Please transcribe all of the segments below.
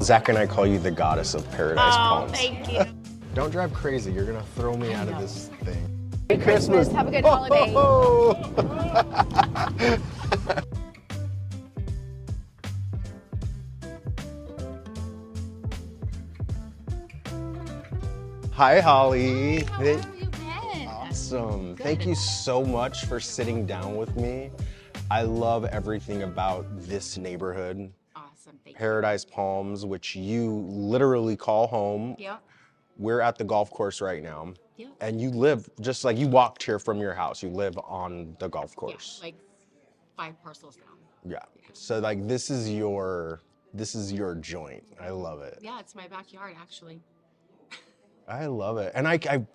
Zach and I call you the goddess of Paradise Palms. Thank you. Don't drive crazy. You're gonna throw me out of this thing. Merry Christmas. Have a good holiday. Hi, Holly. How have you been? Awesome. Good. Thank you so much for sitting down with me. I love everything about this neighborhood, Awesome. Thank Paradise Palms, which you literally call home. you. Yep. We're at the golf course right now. Yep. And you live, just like you walked here from your house, you live on the golf course. Yeah, like 5 parcels down. Yeah. So like this is your joint. I love it. Yeah, it's my backyard actually. I love it. And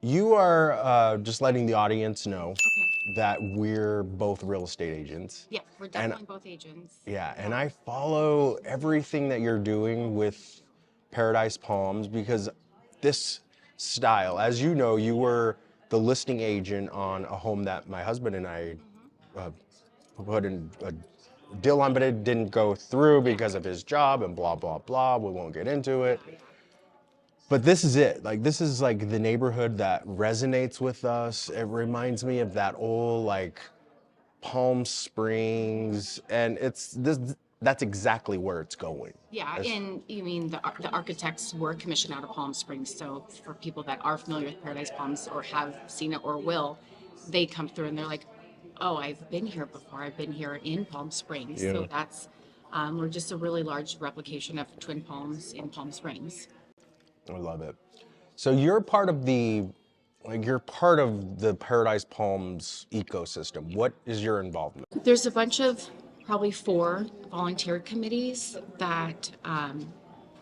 you are just letting the audience know Okay. that we're both real estate agents. Yeah, we're definitely both agents. Yeah, and I follow everything that you're doing with Paradise Palms because this style, as you know, you were the listing agent on a home that my husband and I put in a deal on, but it didn't go through because of his job and blah, blah, blah. We won't get into it. But this is it. Like, this is like the neighborhood that resonates with us. It reminds me of that old, like, Palm Springs, and that's exactly where it's going. Yeah, and you mean the architects were commissioned out of Palm Springs. So for people that are familiar with Paradise Palms or have seen it or will, they come through and they're like, oh, I've been here before. I've been here in Palm Springs. Yeah. So that's, we're just a really large replication of Twin Palms in Palm Springs. I love it. So you're part of the Paradise Palms ecosystem. What is your involvement? There's a bunch of probably 4 volunteer committees that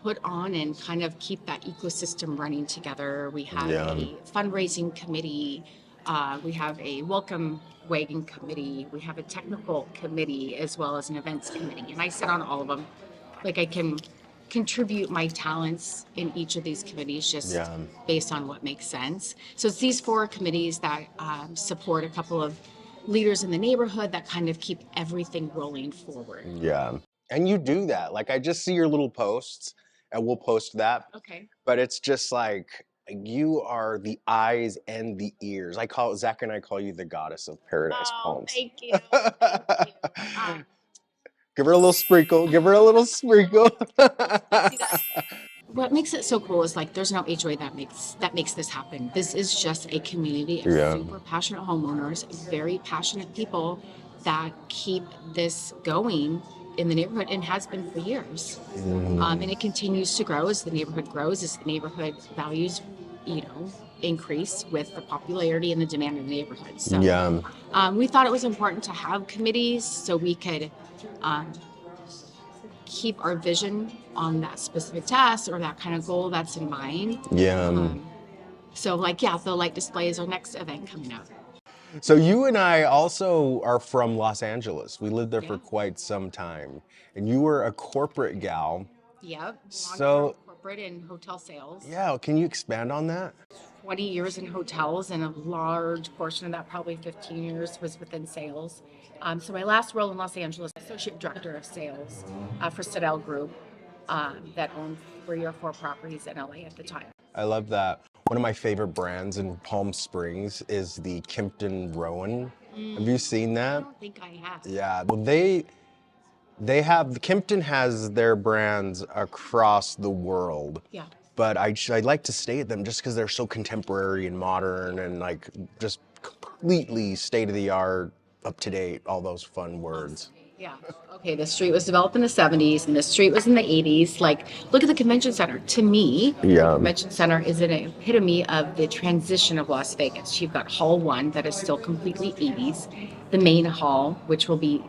put on and kind of keep that ecosystem running together. We have a fundraising committee. We have a welcome wagon committee. We have a technical committee as well as an events committee. And I sit on all of them. Like I can contribute my talents in each of these committees just based on what makes sense. So it's these 4 committees that support a couple of leaders in the neighborhood that kind of keep everything rolling forward. Yeah. And you do that. Like I just see your little posts and we'll post that. Okay. But it's just like you are the eyes and the ears. Zach and I call you the goddess of Paradise Palms. Thank you. Thank you. Give her a little sprinkle. Give her a little sprinkle. What makes it so cool is like there's no HOA that makes this happen. This is just a community of super passionate homeowners, very passionate people that keep this going in the neighborhood and has been for years. And it continues to grow as the neighborhood grows, as the neighborhood values, increase with the popularity and the demand in the neighborhood. So we thought it was important to have committees so we could keep our vision on that specific task or that kind of goal that's in mind. So the light display is our next event coming up. So you and I also are from Los Angeles. We lived there for quite some time. And you were a corporate gal. Yep. So corporate and hotel sales. Yeah, can you expand on that? 20 years in hotels, and a large portion of that, probably 15 years, was within sales. So my last role in Los Angeles, Associate Director of Sales for Sedell Group that owned 3 or 4 properties in LA at the time. I love that. One of my favorite brands in Palm Springs is the Kimpton Rowan. Have you seen that? I don't think I have. Yeah, well Kimpton has their brands across the world. Yeah. But I like to stay at them just because they're so contemporary and modern and like just completely state of the art, up to date, all those fun words. Yeah. Okay, the street was developed in the 70s and the street was in the 80s. Like, look at the convention center. To me, the convention center is an epitome of the transition of Las Vegas. You've got Hall 1 that is still completely 80s, the main hall, which will be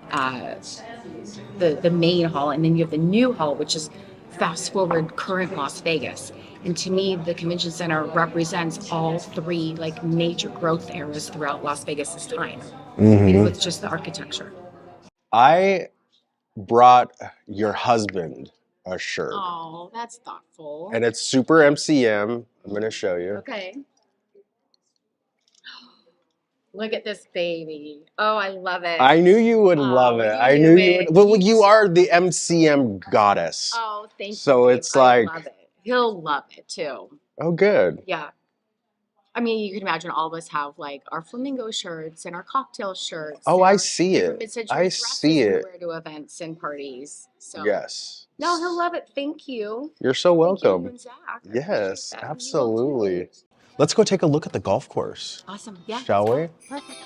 the main hall, and then you have the new hall, which is fast forward current Las Vegas. And to me, the convention center represents all 3 like major growth eras throughout Las Vegas's time with just the architecture. I brought your husband a shirt. Oh, that's thoughtful. And it's super MCM. I'm going to show you. Okay. Look at this baby. Oh, I love it. I knew you would love Oh, it. you I knew knew you it. would. Well, you are the MCM goddess. Oh, thank you, So babe. it's I like, love it. He'll love it too. oh, good. Yeah. I mean, you can imagine all of us have like our flamingo shirts and our cocktail shirts Oh, and I our see different it. mid-century I dresses see we it. wear to events and parties. So, Yes. no, he'll love it. Thank you. You're so Thank you, you welcome. and Zach. I appreciate Yes, that. You will too. absolutely. Let's go take a look at the golf course. Awesome. Yeah, Shall let's we? go. Perfect.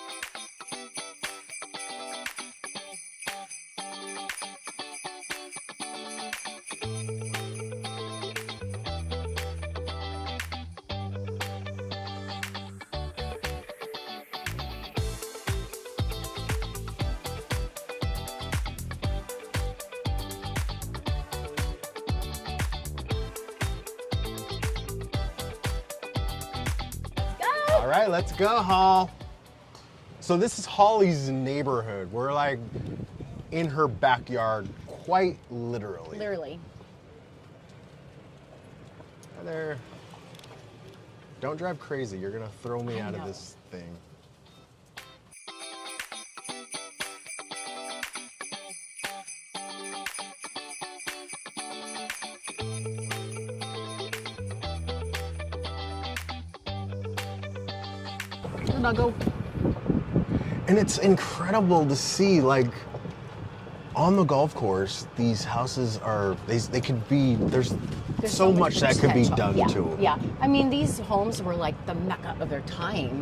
All right, let's go, Hall. So this is Holly's neighborhood. We're like in her backyard, quite literally. Literally. Hi there. Don't drive crazy. You're gonna throw me I out of know. this thing. Where'd I go? And it's incredible to see, like, on the golf course, these houses are, they could be, there's so much that could be done yeah, to them. Yeah, I mean, these homes were like the mecca of their time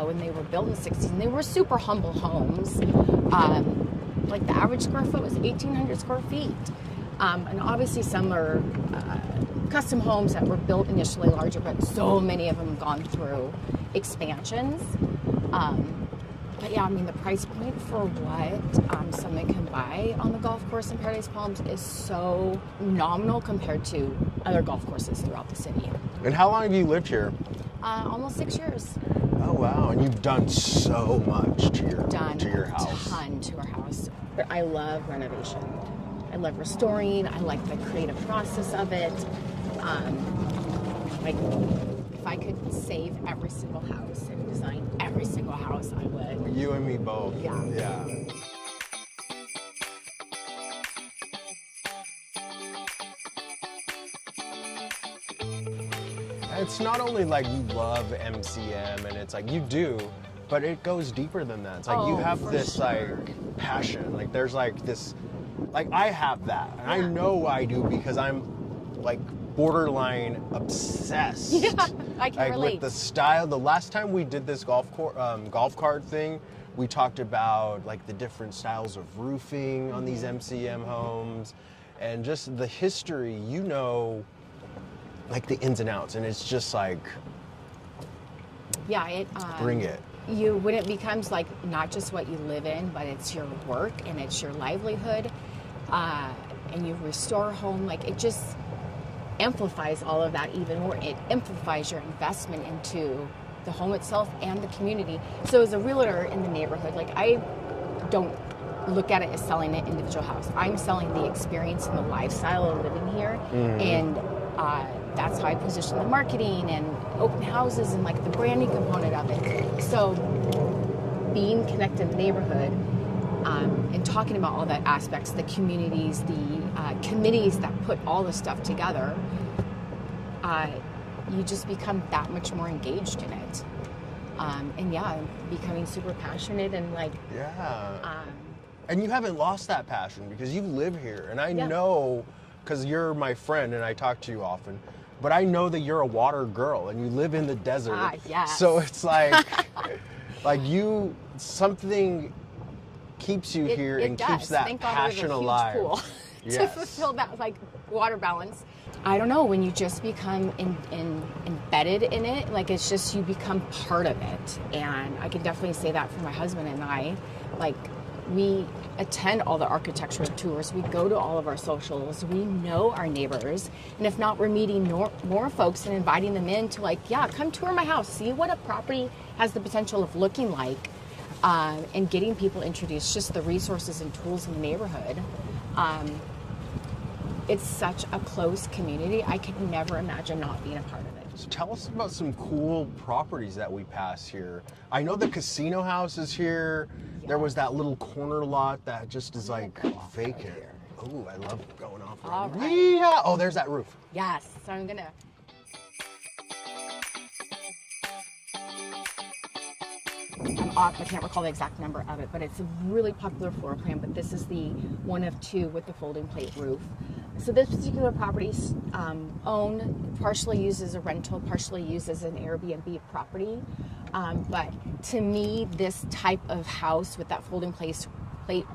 when they were built in the 60s. And they were super humble homes. Like the average square foot was 1,800 square feet. And obviously some are custom homes that were built initially larger, but so many of them have gone through expansions. But yeah, I mean, the price point for what someone can buy on the golf course in Paradise Palms is so nominal compared to other golf courses throughout the city. And how long have you lived here? Almost 6 years. Oh wow! And you've done so much to your house. A ton to our house. But I love renovation. I love restoring. I like the creative process of it. Like, if I could save every single house and design every single house, I would. You and me both. Yeah. Yeah. It's not only like you love MCM and it's like you do, but it goes deeper than that. It's like you have this like passion. Like there's like this, like I have that. And I know I do because I'm like borderline obsessed. Yeah, I can like relate. with the style. The last time we did this golf cart thing, we talked about like the different styles of roofing on these MCM homes and just the history, you know, like the ins and outs, and it's just like, yeah, it bring it. When it becomes like not just what you live in, but it's your work and it's your livelihood, and you restore a home, like it just amplifies all of that even more. It amplifies your investment into the home itself and the community. So as a realtor in the neighborhood, like I don't look at it as selling an individual house. I'm selling the experience and the lifestyle of living here, and that's how I position the marketing and open houses and like the branding component of it. So being connected in the neighborhood and talking about all that aspects, the communities, the committees that put all the stuff together, you just become that much more engaged in it. And yeah, becoming super passionate and like... Yeah. And you haven't lost that passion because you live here. And I know, because you're my friend and I talk to you often, but I know that you're a water girl and you live in the desert. Yes. So it's like, like you, something keeps you here and keeps that Thank God passion we have a huge alive. Pool to fulfill that like water balance. I don't know, when you just become embedded in it, like it's just, you become part of it. And I can definitely say that for my husband and I, like we attend all the architectural tours, we go to all of our socials, we know our neighbors, and if not, we're meeting more folks and inviting them in to like, yeah, come tour my house, see what a property has the potential of looking like, and getting people introduced, just the resources and tools in the neighborhood. It's such a close community. I could never imagine not being a part of it. So tell us about some cool properties that we pass here. I know the casino house is here. There was that little corner lot that just is like vacant. Oh, I love going off road. All right. Yeah. Oh, there's that roof. Yes, so I'm gonna. I'm off, I can't recall the exact number of it, but it's a really popular floor plan, but this is the one of two with the folding plate roof. So this particular property is owned, partially used as a rental, partially used as an Airbnb property. But to me, this type of house with that folding plate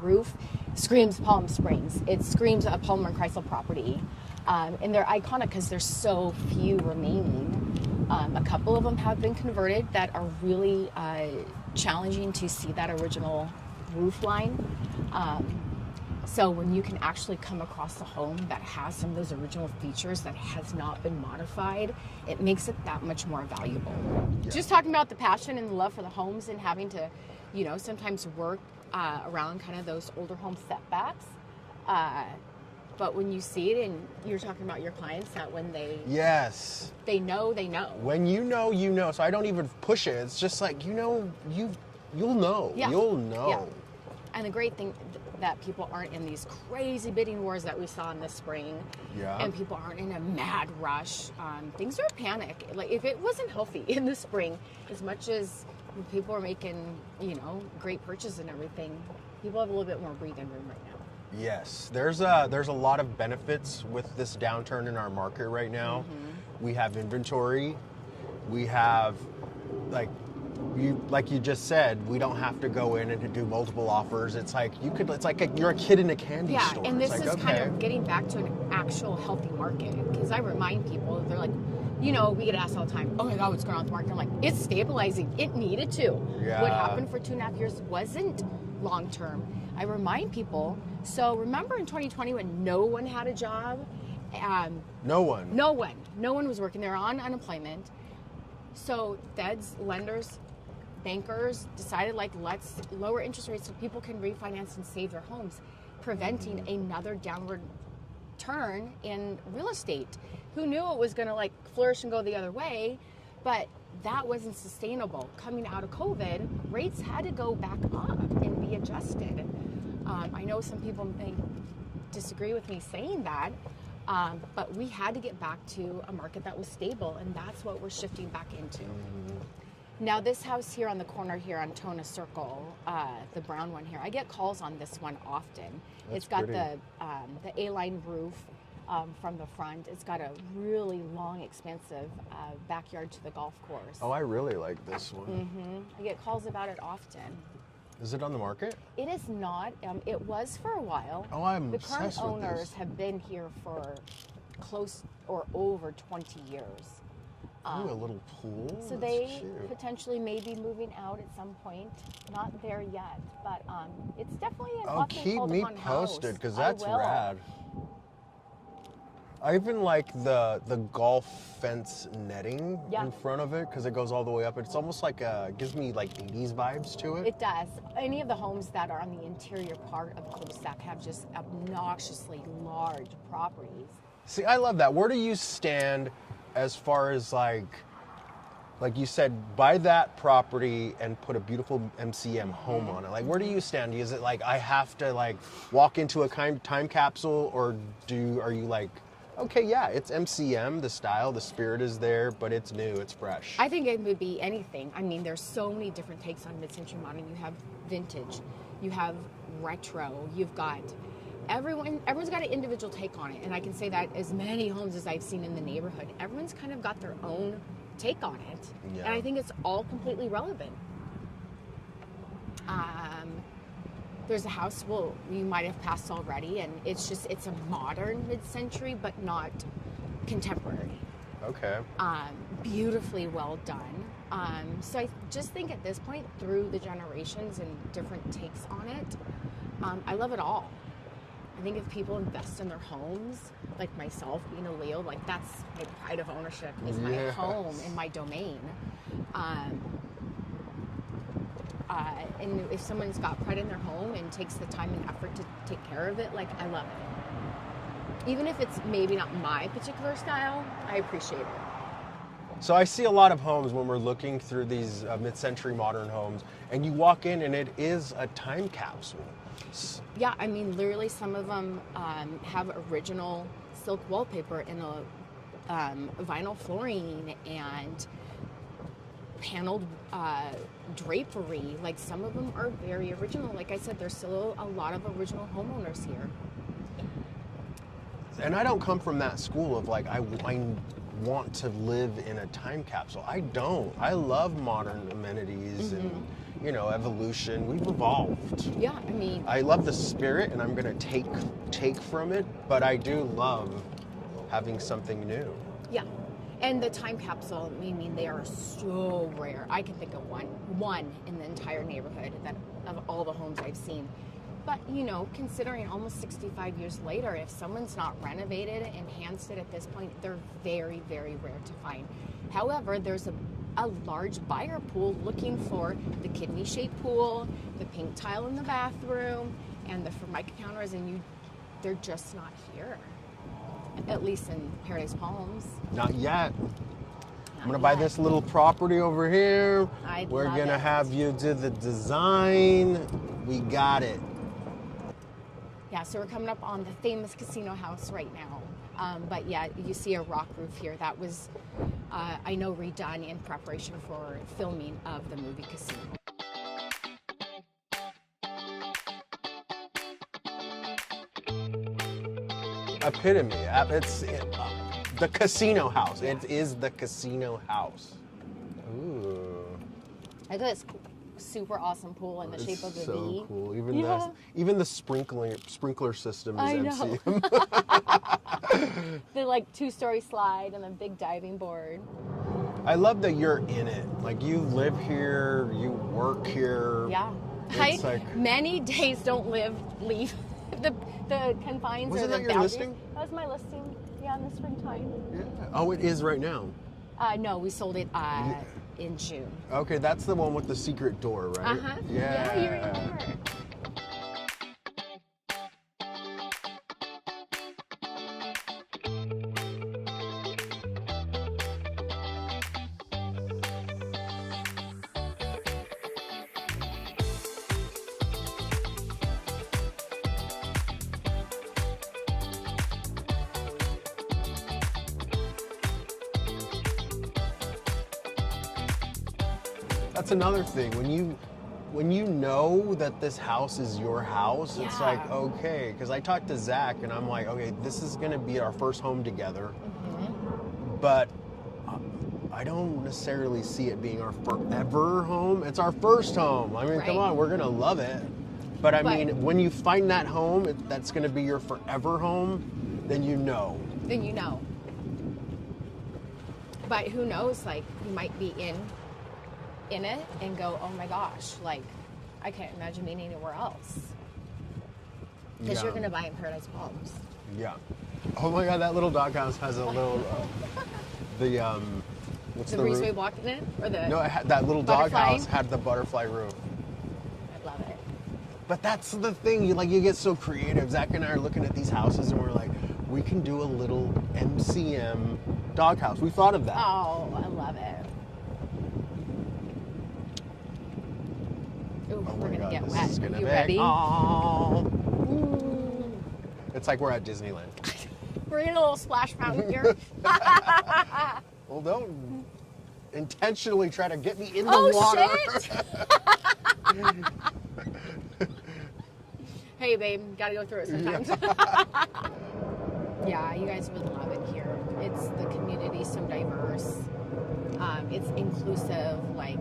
roof screams Palm Springs. It screams a Palmer and Kreisel property. And they're iconic because there's so few remaining. A couple of them have been converted that are really challenging to see that original roof line. So when you can actually come across a home that has some of those original features that has not been modified, it makes it that much more valuable. Yeah. Just talking about the passion and the love for the homes and having to, you know, sometimes work around kind of those older home setbacks. But when you see it, and you're talking about your clients, that when they know, they know. When you know, you know. So I don't even push it. It's just like, you know, you'll know. Yeah. You'll know. Yeah. And the great thing that people aren't in these crazy bidding wars that we saw in the spring. Yeah. And people aren't in a mad rush. Things are panic. Like if it wasn't healthy in the spring, as much as people are making, you know, great purchases and everything, people have a little bit more breathing room right now. Yes, there's a lot of benefits with this downturn in our market right now. Mm-hmm. We have inventory. We have, like you just said, we don't have to go in and to do multiple offers. It's like you're a kid in a candy store. Yeah, and this it's is kind of getting back to an actual healthy market. Because I remind people, they're like, you know, we get asked all the time, oh my God, what's going on with the market? I'm like, it's stabilizing. It needed to. Yeah. What happened for 2.5 years wasn't long term. I remind people, so remember in 2020 when no one had a job? No one was working. They were on unemployment. So feds, lenders, bankers decided, like, let's lower interest rates so people can refinance and save their homes, preventing another downward turn in real estate. Who knew it was going to like flourish and go the other way? But that wasn't sustainable. Coming out of COVID, rates had to go back up and be adjusted. I know some people may disagree with me saying that, but we had to get back to a market that was stable, and that's what we're shifting back into. Now, this house here on the corner here on Tona Circle, the brown one here, I get calls on this one often. It's got the A-line roof from the front. It's got a really long, expansive backyard to the golf course. Oh, I really like this one. Mm-hmm. I get calls about it often. Is it on the market? It is not. It was for a while. Oh, I'm The obsessed current with owners this. have been here for close or over 20 years. Ooh, a little pool. So That's they cute. potentially may be moving out at some point. Not there yet, but it's definitely an Oh, often keep called me upon posted, because house. I that's will. rad. I even like the golf fence netting in front of it, because it goes all the way up. It's almost like gives me like 80s vibes to it. It does. Any of the homes that are on the interior part of cul-de-sac have just obnoxiously large properties. See, I love that. Where do you stand as far as like you said, buy that property and put a beautiful MCM home on it? Like, where do you stand? Is it like I have to like walk into a time capsule, or are you like, okay, yeah, it's MCM, the style, the spirit is there, but it's new, it's fresh? I think it would be anything. I mean, there's so many different takes on mid-century modern. You have vintage, you have retro, you've got everyone's got an individual take on it. And I can say that as many homes as I've seen in the neighborhood, everyone's kind of got their own take on it. Yeah. And I think it's all completely relevant. There's a house, well, you might have passed already, and it's a modern mid-century, but not contemporary. Okay. Beautifully well done. So I just think at this point, through the generations and different takes on it, I love it all. I think if people invest in their homes, like myself being a Leo, like that's my pride of ownership, is my home and my domain. And if someone's got pride in their home and takes the time and effort to take care of it, like, I love it. Even if it's maybe not my particular style, I appreciate it. So I see a lot of homes when we're looking through these mid-century modern homes, and you walk in and it is a time capsule. Yeah, I mean, literally some of them have original silk wallpaper and a vinyl flooring and paneled drapery. Like, some of them are very original. Like I said, there's still a lot of original homeowners here. And I don't come from that school of like, I want to live in a time capsule. I don't. I love modern amenities and, you know, evolution. We've evolved. Yeah, I mean, I love the spirit, and I'm going to take from it, but I do love having something new. yeah. And the time capsule, I mean, they are so rare. I can think of one in the entire neighborhood that of all the homes I've seen. But, you know, considering almost 65 years later, if someone's not renovated, enhanced it at this point, they're very, very rare to find. However, there's a large buyer pool looking for the kidney-shaped pool, the pink tile in the bathroom, and the Formica counters, and they're just not here. At least in Paradise Palms. Not yet. I'm going to buy this little property over here. We're going to have you do the design. We got it. Yeah, so we're coming up on the famous casino house right now. But yeah, you see a rock roof here. That was, I know, redone in preparation for filming of the movie Casino. Epitome. It's the casino house. Yeah. It is the casino house. Ooh. I got this super awesome pool in the shape of a V. So cool. Even the sprinkler system is MCM. The like 2-story slide and a big diving board. I love that you're in it. Like, you live here, you work here. Yeah. Many days don't leave the confines. Wasn't or the that your boundaries. listing? That was my listing. Yeah, in the springtime. Yeah. Oh, it is right now. No, we sold it in June. Okay, that's the one with the secret door, right? Yeah, you remember. That's another thing. When you know that this house is your house, yeah. It's like, okay, because I talked to Zach and I'm like, okay, this is going to be our first home together. But I don't necessarily see it being our forever home. It's our first home. I mean, right. Come on, we're going to love it. But I mean, when you find that home, that's going to be your forever home, then you know. Then you know. But who knows, like, you might be in it and go, oh my gosh, like, I can't imagine being anywhere else. Because you're going to buy in Paradise Palms. Yeah. Oh my God, that little doghouse has a little, what's the breezeway roof? walk in it? Or the No, that little doghouse had the butterfly roof. I love it. But that's the thing, you get so creative. Zach and I are looking at these houses and we're like, we can do a little MCM doghouse. We thought of that. Oh, I love it. Ooh, Oh we're my going to God, get this wet. is gonna You be. ready? Oh. Ooh. It's like we're at Disneyland. We're in a little splash fountain here. Well, don't intentionally try to get me in the water. Shit. Hey, babe, gotta go through it sometimes. Yeah, you guys would love it here. It's the community so diverse. It's inclusive. Like,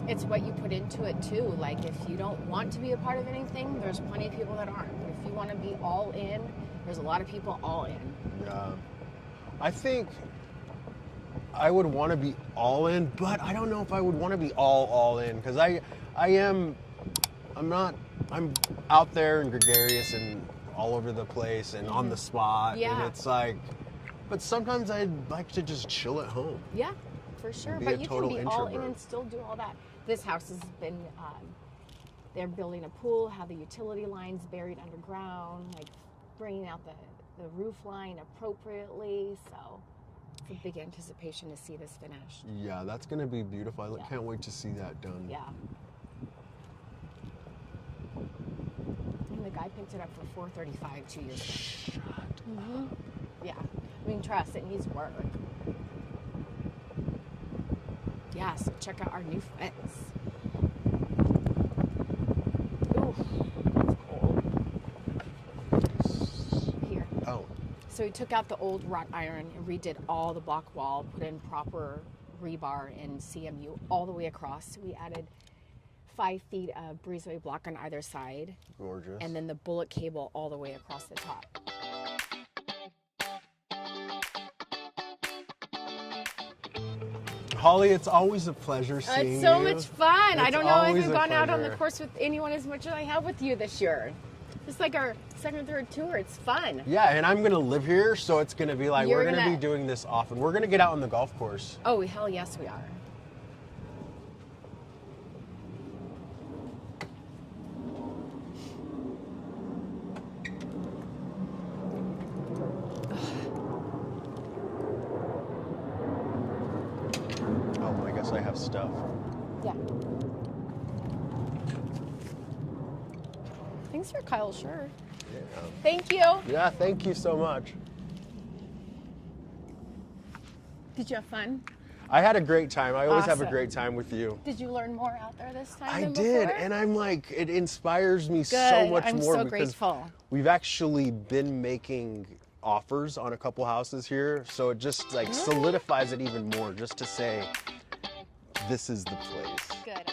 it's what you put into it too. Like, if you don't want to be a part of anything, there's plenty of people that aren't. If you want to be all in, there's a lot of people all in. Yeah. I think I would want to be all in, but I don't know if I would want to be all in, because I'm out there and gregarious and all over the place and on the spot. Yeah. And it's like, but sometimes I'd like to just chill at home. Yeah, for sure. Be But a you total can be all in introvert. and still do all that. This house has been, they're building a pool, have the utility lines buried underground, like bringing out the roof line appropriately. So It's a big anticipation to see this finished. Yeah, that's going to be beautiful. I Yeah. can't wait to see that done. Yeah. And the guy picked it up for $435 2 years ago. Mm-hmm. Yeah. I mean, trust, it needs work. Yeah, so check out our new fence. Ooh, it's cold. Here. Oh. So we took out the old wrought iron and redid all the block wall, put in proper rebar and CMU all the way across. We added 5 feet of breezeway block on either side. Gorgeous. And then the bullet cable all the way across the top. Holly, it's always a pleasure seeing you. It's so much fun. I don't know if always I've a gone out on the pleasure. course with anyone as much as I have with you this year. It's like our second or third tour. It's fun. Yeah, and I'm going to live here, so it's going to be like, You're we're going to gonna- be doing this often. We're going to get out on the golf course. Oh, hell yes, we are. Oh, I guess I have stuff. Yeah. Thanks for Kyle's shirt. Yeah. Thank you. Yeah, thank you so much. Did you have fun? I had a great time. I always have a Awesome. great time with you. Did you learn more out there this time I than did, before? and I'm like, it inspires me so Good. much I'm more so because grateful. we've actually been making offers on a couple houses here, so it just like solidifies it even more just to say this is the place. Good.